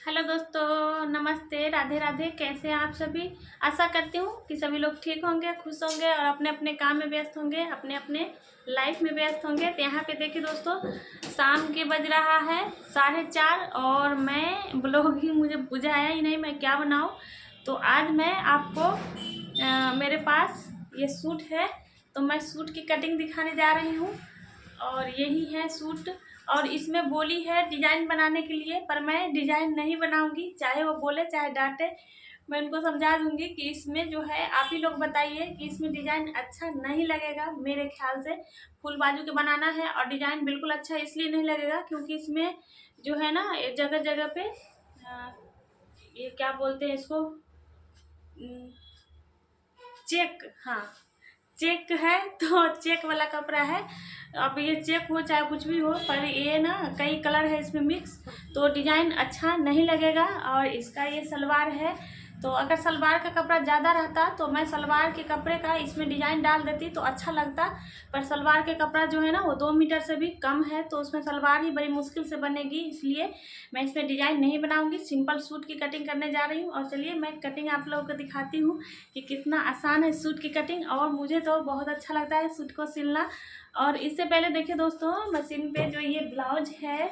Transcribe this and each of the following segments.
Hello दोस्तों, नमस्ते, राधे राधे। कैसे हैं आप सभी। आशा करती हूँ कि सभी लोग ठीक होंगे, खुश होंगे और अपने अपने काम में व्यस्त होंगे, अपने अपने लाइफ में व्यस्त होंगे। तो यहाँ पे देखिए दोस्तों, शाम के बज रहा है 4:30 और मैं ब्लॉग ही मुझे बुझाया ही नहीं मैं क्या बनाऊँ। तो आज मैं आपको मेरे पास ये सूट है, तो मैं सूट की कटिंग दिखाने जा रही हूँ। और यही है सूट। और इसमें बोली है डिजाइन बनाने के लिए, पर मैं डिजाइन नहीं बनाऊंगी, चाहे वो बोले चाहे डांटे। मैं उनको समझा दूंगी कि इसमें जो है आप ही लोग बताइए कि इसमें डिजाइन अच्छा नहीं लगेगा। मेरे ख्याल से फुल बाजू के बनाना है और डिजाइन बिल्कुल अच्छा इसलिए नहीं लगेगा क्योंकि इसमें जो है ना जगह जगह पे ये क्या बोलते हैं इसको, चेक, हाँ चेक है। तो चेक वाला कपड़ा है। अब ये चेक हो चाहे कुछ भी हो, पर ये ना कई कलर है इसमें मिक्स, तो डिजाइन अच्छा नहीं लगेगा। और इसका ये सलवार है, तो अगर सलवार का कपड़ा ज़्यादा रहता तो मैं सलवार के कपड़े का इसमें डिजाइन डाल देती तो अच्छा लगता। पर सलवार के कपड़ा जो है ना वो 2 मीटर से भी कम है, तो उसमें सलवार ही बड़ी मुश्किल से बनेगी, इसलिए मैं इसमें डिजाइन नहीं बनाऊंगी। सिंपल सूट की कटिंग करने जा रही हूँ। और चलिए मैं कटिंग आप लोगों को दिखाती हूँ कि कितना आसान है सूट की कटिंग। और मुझे तो बहुत अच्छा लगता है सूट को सिलना। और इससे पहले देखिए दोस्तों, मशीन पे जो ये ब्लाउज है,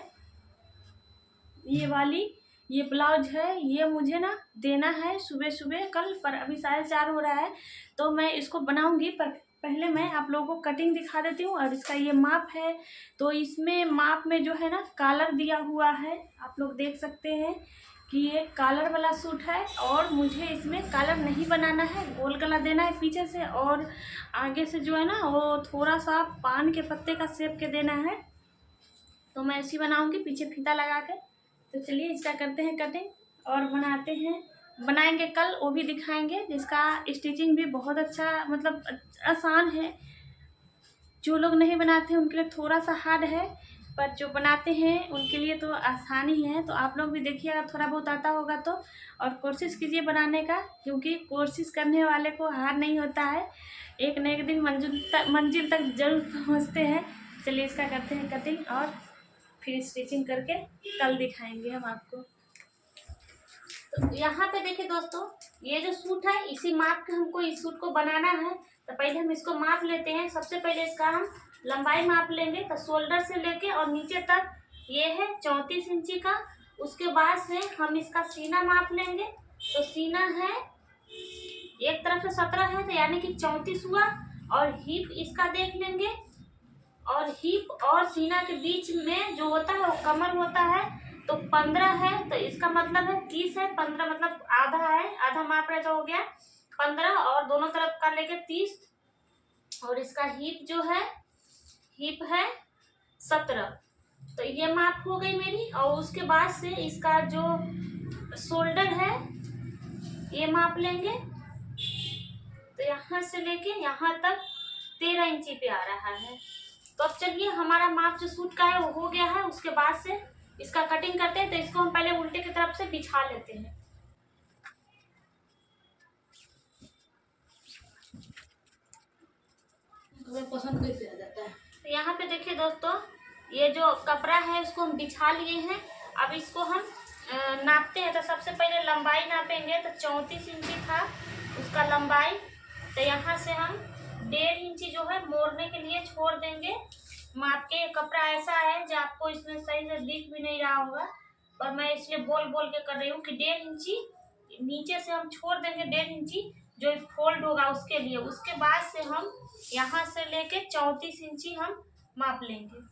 ये वाली ये ब्लाउज है, ये मुझे ना देना है सुबह सुबह कल, पर अभी 4:30 हो रहा है, तो मैं इसको बनाऊंगी। पर पहले मैं आप लोगों को कटिंग दिखा देती हूँ। और इसका ये माप है, तो इसमें माप में जो है ना कॉलर दिया हुआ है, आप लोग देख सकते हैं कि ये कॉलर वाला सूट है। और मुझे इसमें कॉलर नहीं बनाना है, गोल गला देना है पीछे से, और आगे से जो है ना वो थोड़ा सा पान के पत्ते का शेप के देना है। तो मैं ऐसी बनाऊंगी पीछे फीता लगा के। तो चलिए इसका करते हैं कटिंग और बनाते हैं, बनाएंगे कल, वो भी दिखाएंगे। जिसका स्टिचिंग भी बहुत अच्छा, मतलब आसान है। जो लोग नहीं बनाते हैं उनके लिए थोड़ा सा हार्ड है, पर जो बनाते हैं उनके लिए तो आसान ही है। तो आप लोग भी देखिए, अगर थोड़ा बहुत आता होगा तो, और कोशिश कीजिए बनाने का, क्योंकि कोशिश करने वाले को हार नहीं होता है। एक न एक दिन मंजिल तक जरूर पहुँचते हैं। चलिए इसका करते हैं कटिंग और फिर स्टिचिंग करके कल दिखाएंगे हम आपको। तो यहाँ पे देखिए दोस्तों, ये जो सूट है इसी माप के हमको इस सूट को बनाना है। तो पहले हम इसको माप लेते हैं। सबसे पहले इसका हम लंबाई माप लेंगे। तो शोल्डर से लेके और नीचे तक ये है 34 इंची का। उसके बाद से हम इसका सीना माप लेंगे। तो सीना है एक तरफ से 17 है, तो यानी कि 34 हुआ। और हिप इसका देख लेंगे, और हिप और सीना के बीच में जो होता है वो कमर होता है, तो 15 है। तो इसका मतलब है 30 है, 15 मतलब आधा है, आधा माप रहे तो हो गया 15, और दोनों तरफ का लेके 30। और इसका हिप जो है, हिप है 17। तो ये माप हो गई मेरी। और उसके बाद से इसका जो शोल्डर है ये माप लेंगे। तो यहाँ से लेके यहाँ तक 13 इंची पे आ रहा है। तो अब चलिए, हमारा माप जो सूट का है वो हो गया है। उसके बाद से इसका कटिंग करते हैं। तो इसको हम पहले उल्टे की तरफ से बिछा लेते हैं। हमें पसंद कैसे आ जाता है। तो यहाँ पे देखिए दोस्तों, ये जो कपड़ा है इसको हम बिछा लिए हैं। अब इसको हम नापते हैं। तो सबसे पहले लंबाई नापेंगे। तो 34 इंची था उसका लंबाई। तो यहाँ से हम 1.5 इंची जो है मोड़ने के लिए छोड़ देंगे माप के। कपड़ा ऐसा है जो आपको इसमें सही से दिख भी नहीं रहा होगा, पर मैं इसलिए बोल बोल के कर रही हूँ कि 1.5 इंची नीचे से हम छोड़ देंगे, 1.5 इंची जो फोल्ड होगा उसके लिए। उसके बाद से हम यहाँ से लेके 34 इंची हम माप लेंगे।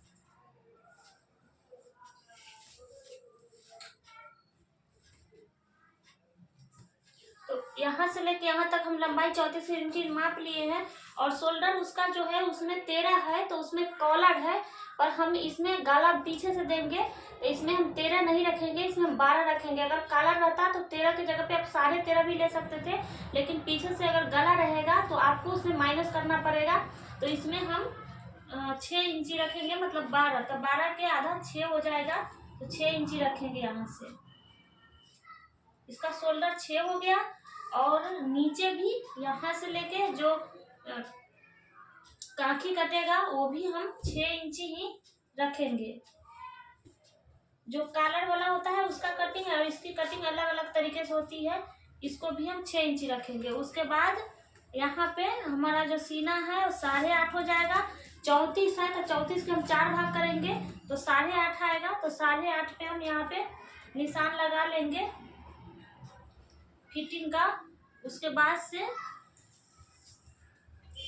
तो यहाँ से लेके यहाँ तक हम लंबाई 34 इंची माप लिए हैं। और शोल्डर उसका जो है उसमें 13 है, तो उसमें कॉलर है, पर हम इसमें गला पीछे से देंगे। तो इसमें हम 13 नहीं रखेंगे, इसमें हम 12 रखेंगे। अगर कॉलर रहता तो 13 की जगह पे आप 13.5 भी ले सकते थे, लेकिन पीछे से अगर गला रहेगा तो आपको उसमें माइनस करना पड़ेगा। तो इसमें हम 6 इंची रखेंगे, मतलब 12। तो 12 के आधा 6 हो जाएगा, तो 6 इंची रखेंगे यहाँ से। इसका शोल्डर 6 हो गया। और नीचे भी यहाँ से लेके जो काखी कटेगा वो भी हम 6 इंची ही रखेंगे। जो कॉलर वाला होता है उसका कटिंग और इसकी कटिंग अलग अलग तरीके से होती है। इसको भी हम 6 इंची रखेंगे। उसके बाद यहाँ पे हमारा जो सीना है वो 8.5 हो जाएगा। 34 है तो 34 के हम 4 भाग करेंगे तो 8.5 आएगा। तो 8.5 पे हम यहाँ पे निशान लगा लेंगे फिटिंग का। उसके बाद से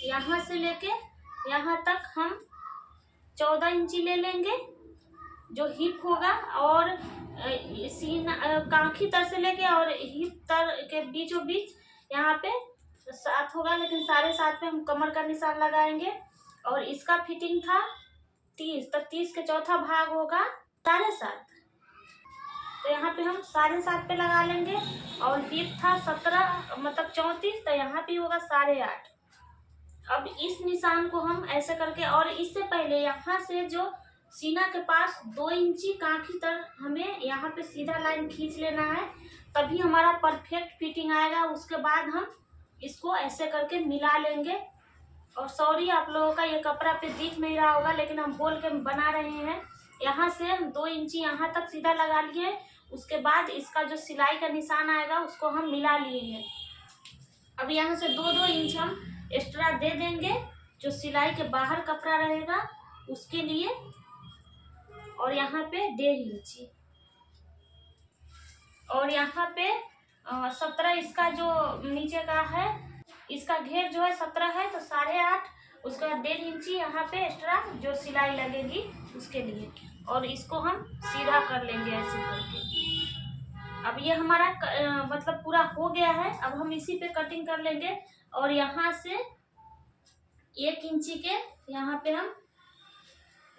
यहाँ से लेके यहाँ तक हम 14 इंची ले लेंगे जो हिप होगा, और सीना कांखी तर से लेके और हिप तर के बीचों बीच यहाँ पे 7 होगा, लेकिन 7.5 पे हम कमर का निशान लगाएंगे। और इसका फिटिंग था 30, तो 30 के चौथा भाग होगा 7.5, तो यहाँ पे हम 7.5 पे लगा लेंगे। और हिप था 17 मतलब 34, तो यहाँ पे होगा 8.5। अब इस निशान को हम ऐसे करके, और इससे पहले यहाँ से जो सीना के पास 2 इंची कांखी तर हमें यहाँ पे सीधा लाइन खींच लेना है, तभी हमारा परफेक्ट फिटिंग आएगा। उसके बाद हम इसको ऐसे करके मिला लेंगे। और सॉरी आप लोगों का ये कपड़ा पे दिख नहीं रहा होगा, लेकिन हम बोल के बना रहे हैं। यहाँ से हम 2 इंची यहाँ तक सीधा लगा लिए। उसके बाद इसका जो सिलाई का निशान आएगा उसको हम मिला लिए हैं। अब यहाँ से 2-2 इंच हम एक्स्ट्रा दे देंगे जो सिलाई के बाहर कपड़ा रहेगा उसके लिए। और यहाँ पे 1.5 इंची, और यहाँ पे 17 इसका जो नीचे का है, इसका घेर जो है 17 है, तो 8.5। उसके बाद 1.5 इंची यहाँ पे एक्स्ट्रा जो सिलाई लगेगी उसके लिए। और इसको हम सीधा कर लेंगे ऐसे करके। अब ये हमारा मतलब पूरा हो गया है। अब हम इसी पे कटिंग कर लेंगे। और यहाँ से 1 इंची के यहाँ पे हम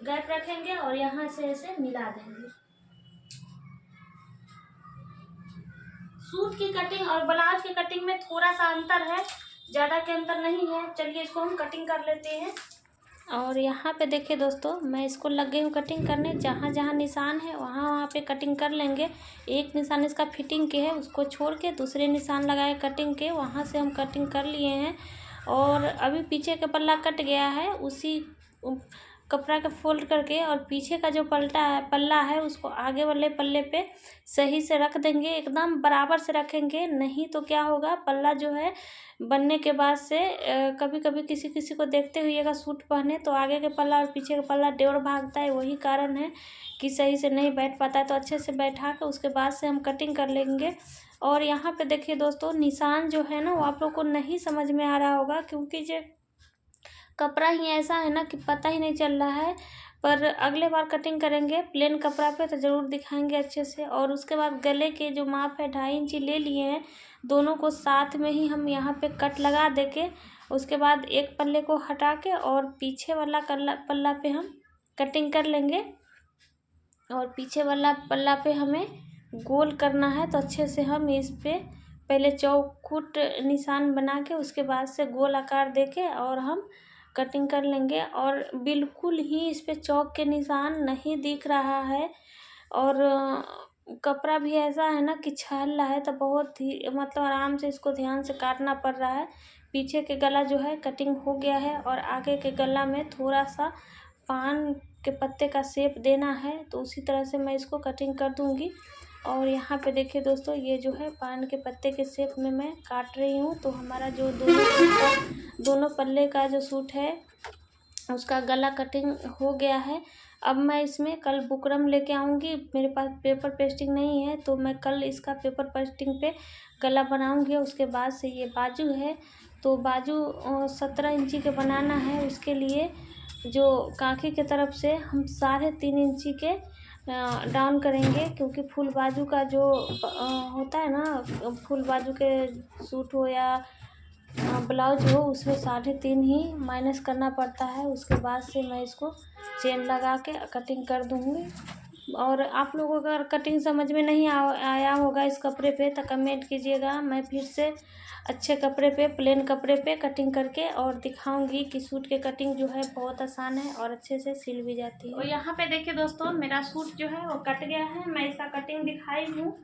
गैप रखेंगे और यहाँ से ऐसे मिला देंगे। सूट की कटिंग और ब्लाउज की कटिंग में थोड़ा सा अंतर है, ज़्यादा के अंतर नहीं है। चलिए इसको हम कटिंग कर लेते हैं। और यहाँ पे देखिए दोस्तों, मैं इसको लग गई हूँ कटिंग करने। जहाँ जहाँ निशान है वहाँ वहाँ पे कटिंग कर लेंगे। एक निशान इसका फिटिंग के है, उसको छोड़ के दूसरे निशान लगाए कटिंग के, वहाँ से हम कटिंग कर लिए हैं। और अभी पीछे का पल्ला कट गया है, उसी कपड़ा का फोल्ड करके और पीछे का जो पल्ला है उसको आगे वाले पल्ले पे सही से रख देंगे। एकदम बराबर से रखेंगे, नहीं तो क्या होगा, पल्ला जो है बनने के बाद से कभी कभी किसी किसी को देखते हुए सूट पहने तो आगे के पल्ला और पीछे का पल्ला डेढ़ भागता है। वही कारण है कि सही से नहीं बैठ पाता है। तो अच्छे से बैठा कर उसके बाद से हम कटिंग कर लेंगे। और यहाँ पे देखिए दोस्तों, निशान जो है ना वो आप लोग को नहीं समझ में आ रहा होगा, क्योंकि जो कपड़ा ही ऐसा है ना कि पता ही नहीं चल रहा है। पर अगले बार कटिंग करेंगे प्लेन कपड़ा पे तो ज़रूर दिखाएंगे अच्छे से। और उसके बाद गले के जो माप है 2.5 इंची ले लिए हैं, दोनों को साथ में ही हम यहाँ पे कट लगा देके उसके बाद एक पल्ले को हटा के और पीछे वाला पल्ला पे हम कटिंग कर लेंगे। और पीछे वाला पल्ला पे हमें गोल करना है, तो अच्छे से हम इस पे पहले चौखुट निशान बना के उसके बाद से गोल आकार देके और हम कटिंग कर लेंगे। और बिल्कुल ही इस पे चौक के निशान नहीं दिख रहा है। और कपड़ा भी ऐसा है ना कि छल रहा है, तो बहुत ही मतलब आराम से इसको ध्यान से काटना पड़ रहा है। पीछे के गला जो है कटिंग हो गया है और आगे के गला में थोड़ा सा पान के पत्ते का शेप देना है, तो उसी तरह से मैं इसको कटिंग कर दूंगी। और यहाँ पे देखिए दोस्तों, ये जो है पान के पत्ते के शेप में मैं काट रही हूँ। तो हमारा जो दोनों पल्ले का जो सूट है उसका गला कटिंग हो गया है। अब मैं इसमें कल बुकरम लेके आऊँगी। मेरे पास पेपर पेस्टिंग नहीं है, तो मैं कल इसका पेपर पेस्टिंग पे गला बनाऊँगी। उसके बाद से ये बाजू है, तो बाजू 17 इंची के बनाना है। उसके लिए जो कांखी के तरफ से हम 3.5 इंची के डाउन करेंगे, क्योंकि फुल बाजू का जो होता है ना, फुल बाजू के सूट हो या ब्लाउज हो, उसमें 3.5 ही माइनस करना पड़ता है। उसके बाद से मैं इसको चेन लगा के कटिंग कर दूँगी। और आप लोगों को अगर कटिंग समझ में नहीं आया होगा इस कपड़े पे तो कमेंट कीजिएगा। मैं फिर से अच्छे कपड़े पे, प्लेन कपड़े पे कटिंग करके और दिखाऊंगी कि सूट के कटिंग जो है बहुत आसान है और अच्छे से सिल भी जाती है। और यहाँ पे देखिए दोस्तों, मेरा सूट जो है वो कट गया है। मैं इसका कटिंग दिखाई हूँ,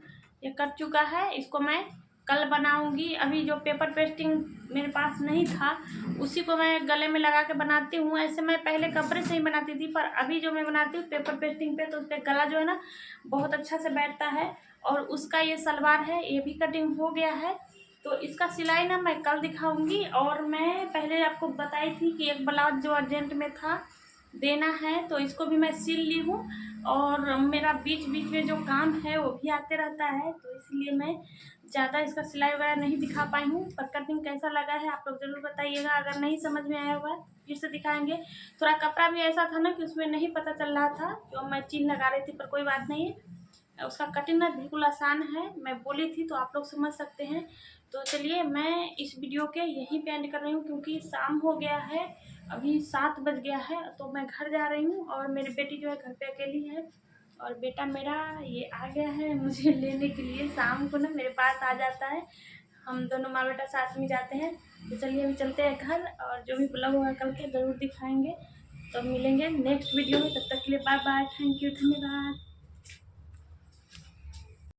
ये कट चुका है। इसको मैं कल बनाऊंगी। अभी जो पेपर पेस्टिंग मेरे पास नहीं था उसी को मैं गले में लगा के बनाती हूँ। ऐसे मैं पहले कपड़े से ही बनाती थी, पर अभी जो मैं बनाती हूँ पेपर पेस्टिंग पे, तो उस पर गला जो है ना बहुत अच्छा से बैठता है। और उसका ये सलवार है, ये भी कटिंग हो गया है। तो इसका सिलाई ना मैं कल दिखाऊंगी। और मैं पहले आपको बताई थी कि एक ब्लाउज जो अर्जेंट में था देना है, तो इसको भी मैं सिल ली हूँ। और मेरा बीच बीच में जो काम है वो भी आते रहता है, तो इसलिए मैं ज़्यादा इसका सिलाई वगैरह नहीं दिखा पाई हूँ। पर कटिंग कैसा लगा है आप लोग ज़रूर बताइएगा। अगर नहीं समझ में आया हुआ है फिर से दिखाएंगे। थोड़ा कपड़ा भी ऐसा था ना कि उसमें नहीं पता चल रहा था, तो मैं चीन लगा रही थी, पर कोई बात नहीं है। उसका कटिंग ना बिल्कुल आसान है, मैं बोली थी तो आप लोग समझ सकते हैं। तो चलिए मैं इस वीडियो के यहीं पे एंड कर रही हूँ, क्योंकि शाम हो गया है, अभी 7 बज गया है। तो मैं घर जा रही हूँ और मेरी बेटी जो है घर पे अकेली है। और बेटा मेरा ये आ गया है मुझे लेने के लिए, शाम को ना मेरे पास आ जाता है, हम दोनों माँ बेटा साथ में जाते हैं। तो चलिए अभी चलते हैं घर, और जो भी ब्लॉग होगा कल के ज़रूर दिखाएंगे। तो मिलेंगे नेक्स्ट वीडियो में, तब तक के लिए बाय बाय, थैंक यू, धन्यवाद।